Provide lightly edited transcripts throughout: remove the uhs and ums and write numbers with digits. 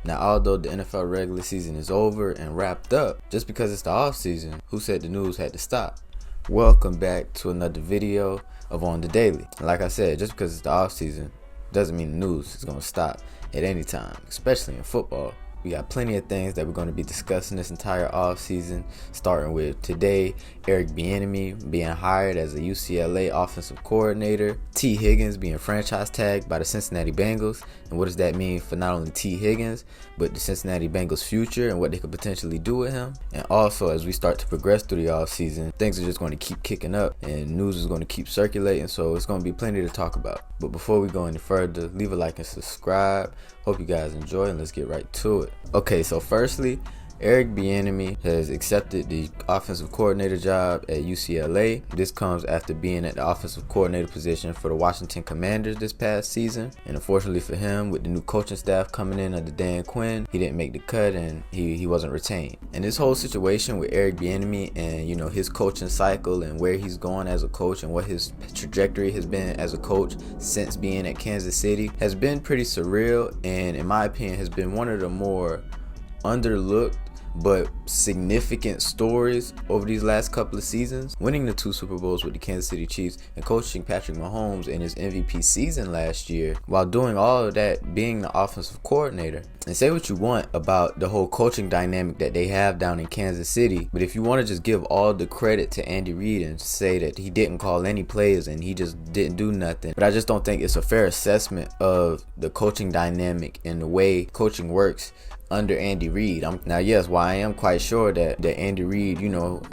Now, although the NFL regular season is over and wrapped up, just because it's the offseason, who said the news had to stop? Welcome back to another video of On The Daily. Like I said, just because it's the offseason doesn't mean the news is going to stop at any time, especially in football. We got plenty of things that we're going to be discussing this entire offseason, starting with today, Eric Bieniemy being hired as a UCLA offensive coordinator, Tee Higgins being franchise tagged by the Cincinnati Bengals, and what does that mean for not only Tee Higgins, but the Cincinnati Bengals' future and what they could potentially do with him. And also, as we start to progress through the offseason, things are just going to keep kicking up and news is going to keep circulating, so it's going to be plenty to talk about. But before we go any further, leave a like and subscribe. Hope you guys enjoy, and let's get right to it. Okay, so firstly, Eric Bieniemy has accepted the offensive coordinator job at UCLA. This comes after being at the offensive coordinator position for the Washington Commanders this past season. And unfortunately for him, with the new coaching staff coming in under Dan Quinn, he didn't make the cut and he wasn't retained. And this whole situation with Eric Bieniemy and, his coaching cycle and where he's going as a coach and what his trajectory has been as a coach since being at Kansas City has been pretty surreal, and in my opinion has been one of the more underlooked but significant stories over these last couple of seasons. Winning the 2 Super Bowls with the Kansas City Chiefs and coaching Patrick Mahomes in his MVP season last year, while doing all of that, being the offensive coordinator. And say what you want about the whole coaching dynamic that they have down in Kansas City, but if you want to just give all the credit to Andy Reid and say that he didn't call any plays and he just didn't do nothing, but I just don't think it's a fair assessment of the coaching dynamic and the way coaching works under Andy Reid. Now, yes, while I am quite sure that Andy Reid,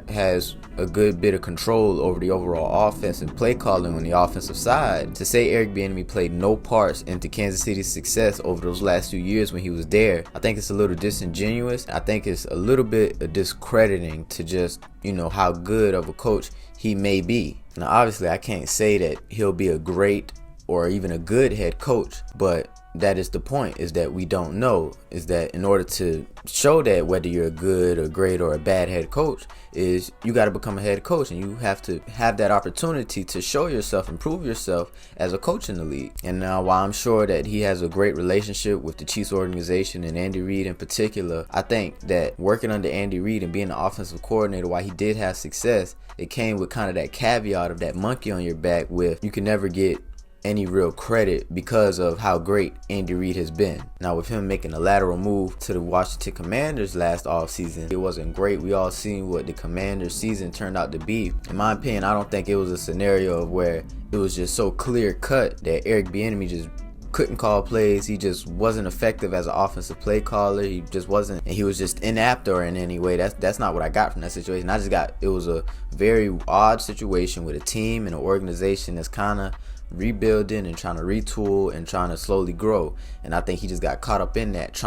has a good bit of control over the overall offense and play calling on the offensive side, to say Eric Bieniemy played no parts into Kansas City's success over those last few years when he was there, I think it's a little disingenuous. I think it's a little bit discrediting to just, how good of a coach he may be. Now, obviously, I can't say that he'll be a great or even a good head coach, but that is the point, is that we don't know, is that in order to show that whether you're a good or great or a bad head coach, is you got to become a head coach, and you have to have that opportunity to show yourself and prove yourself as a coach in the league. And now, while I'm sure that he has a great relationship with the Chiefs organization and Andy Reid in particular, I think that working under Andy Reid and being the offensive coordinator, while he did have success, it came with kind of that caveat of that monkey on your back with you can never get any real credit because of how great Andy Reid has been. Now, with him making a lateral move to the Washington Commanders last offseason, it wasn't great. We all seen what the Commanders season turned out to be. In my opinion, I don't think it was a scenario of where it was just so clear cut that Eric Bieniemy just couldn't call plays. He just wasn't effective as an offensive play caller. He just wasn't, and he was just inept or in any way. That's not what I got from that situation. It was a very odd situation with a team and an organization that's kind of rebuilding and trying to retool and trying to slowly grow. And I think he just got caught up in that,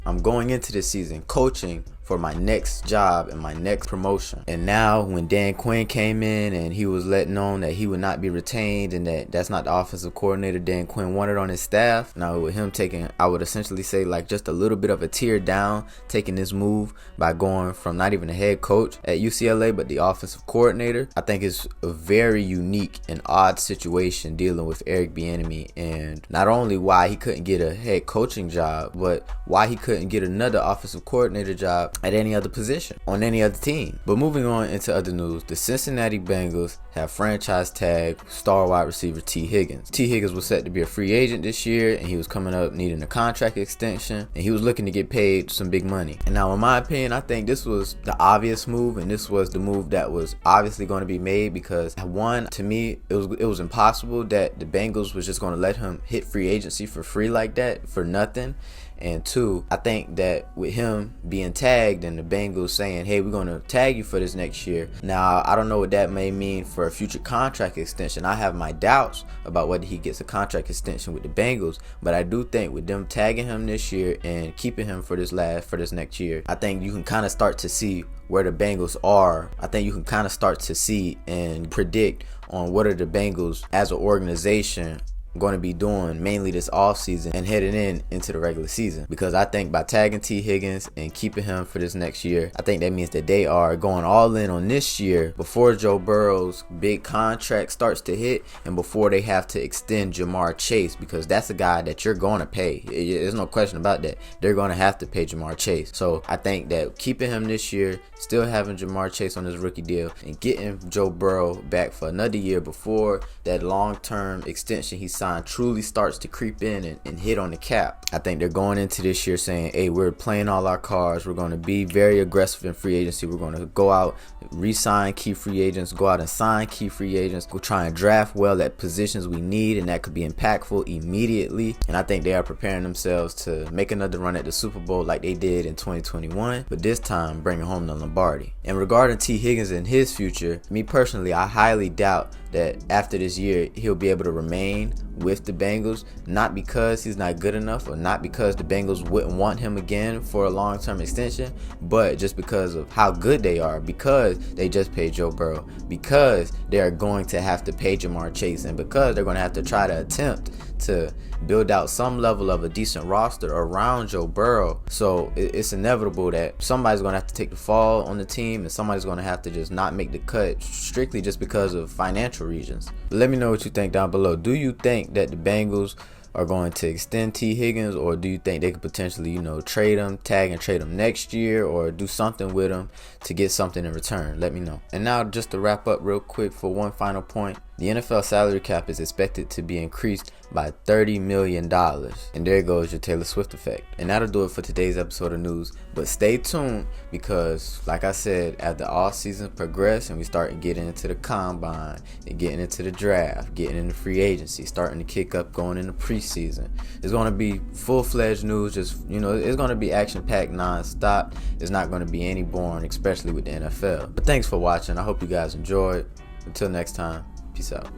I'm going into this season coaching for my next job and my next promotion. And now when Dan Quinn came in and he was letting on that he would not be retained and that's not the offensive coordinator Dan Quinn wanted on his staff, now with him taking, I would essentially say, like just a little bit of a tier down, taking this move by going from not even a head coach at UCLA but the offensive coordinator, I think it's a very unique and odd situation dealing with Eric Bieniemy, and not only why he couldn't get a head coaching job, but why he couldn't get another offensive coordinator job at any other position on any other team. But moving on into other news, the Cincinnati Bengals have franchise tag star wide receiver Tee Higgins. Tee Higgins was set to be a free agent this year, and he was coming up needing a contract extension, and he was looking to get paid some big money. And now, in my opinion, I think this was the obvious move, and this was the move that was obviously going to be made, because one, to me, it was impossible that the Bengals was just going to let him hit free agency for free like that for nothing. And two, I think that with him being tagged and the Bengals saying, hey, we're going to tag you for this next year. Now, I don't know what that may mean for a future contract extension. I have my doubts about whether he gets a contract extension with the Bengals, but I do think with them tagging him this year and keeping him for this next year, I think you can kind of start to see where the Bengals are. I think you can kind of start to see and predict on what are the Bengals as an organization going to be doing mainly this offseason and heading into the regular season. Because I think by tagging Tee Higgins and keeping him for this next year, I think that means that they are going all in on this year before Joe Burrow's big contract starts to hit and before they have to extend Jamar Chase, because that's a guy that you're going to pay. There's no question about that. They're going to have to pay Jamar Chase. So I think that keeping him this year, still having Jamar Chase on his rookie deal, and getting Joe Burrow back for another year before that long-term extension he signed truly starts to creep in and hit on the cap. I think they're going into this year saying, hey, we're playing all our cards. We're going to be very aggressive in free agency. We're going to go out, re-sign key free agents, go out and sign key free agents, go try and draft well at positions we need and that could be impactful immediately. And I think they are preparing themselves to make another run at the Super Bowl like they did in 2021, but this time bringing home the Lombardi. And regarding Tee Higgins and his future, me personally, I highly doubt that after this year he'll be able to remain with the Bengals, not because he's not good enough or not because the Bengals wouldn't want him again for a long-term extension, but just because of how good they are, because they just paid Joe Burrow, because they are going to have to pay Jamar Chase, and because they're going to have to try to attempt to build out some level of a decent roster around Joe Burrow. So it's inevitable that somebody's going to have to take the fall on the team and somebody's going to have to just not make the cut strictly just because of financial reasons. But let me know what you think down below. Do you think that the Bengals are going to extend Tee Higgins, or do you think they could potentially, trade him, tag and trade him next year, or do something with him to get something in return? Let me know. And now just to wrap up real quick for one final point, the NFL salary cap is expected to be increased by $30 million. And there goes your Taylor Swift effect. And that'll do it for today's episode of news. But stay tuned because, like I said, as the offseason progresses and we start getting into the combine and getting into the draft, getting into free agency, starting to kick up, going into preseason, it's going to be full-fledged news. Just, it's going to be action-packed non-stop. It's not going to be any boring, especially with the NFL. But thanks for watching. I hope you guys enjoyed. Until next time. Peace out.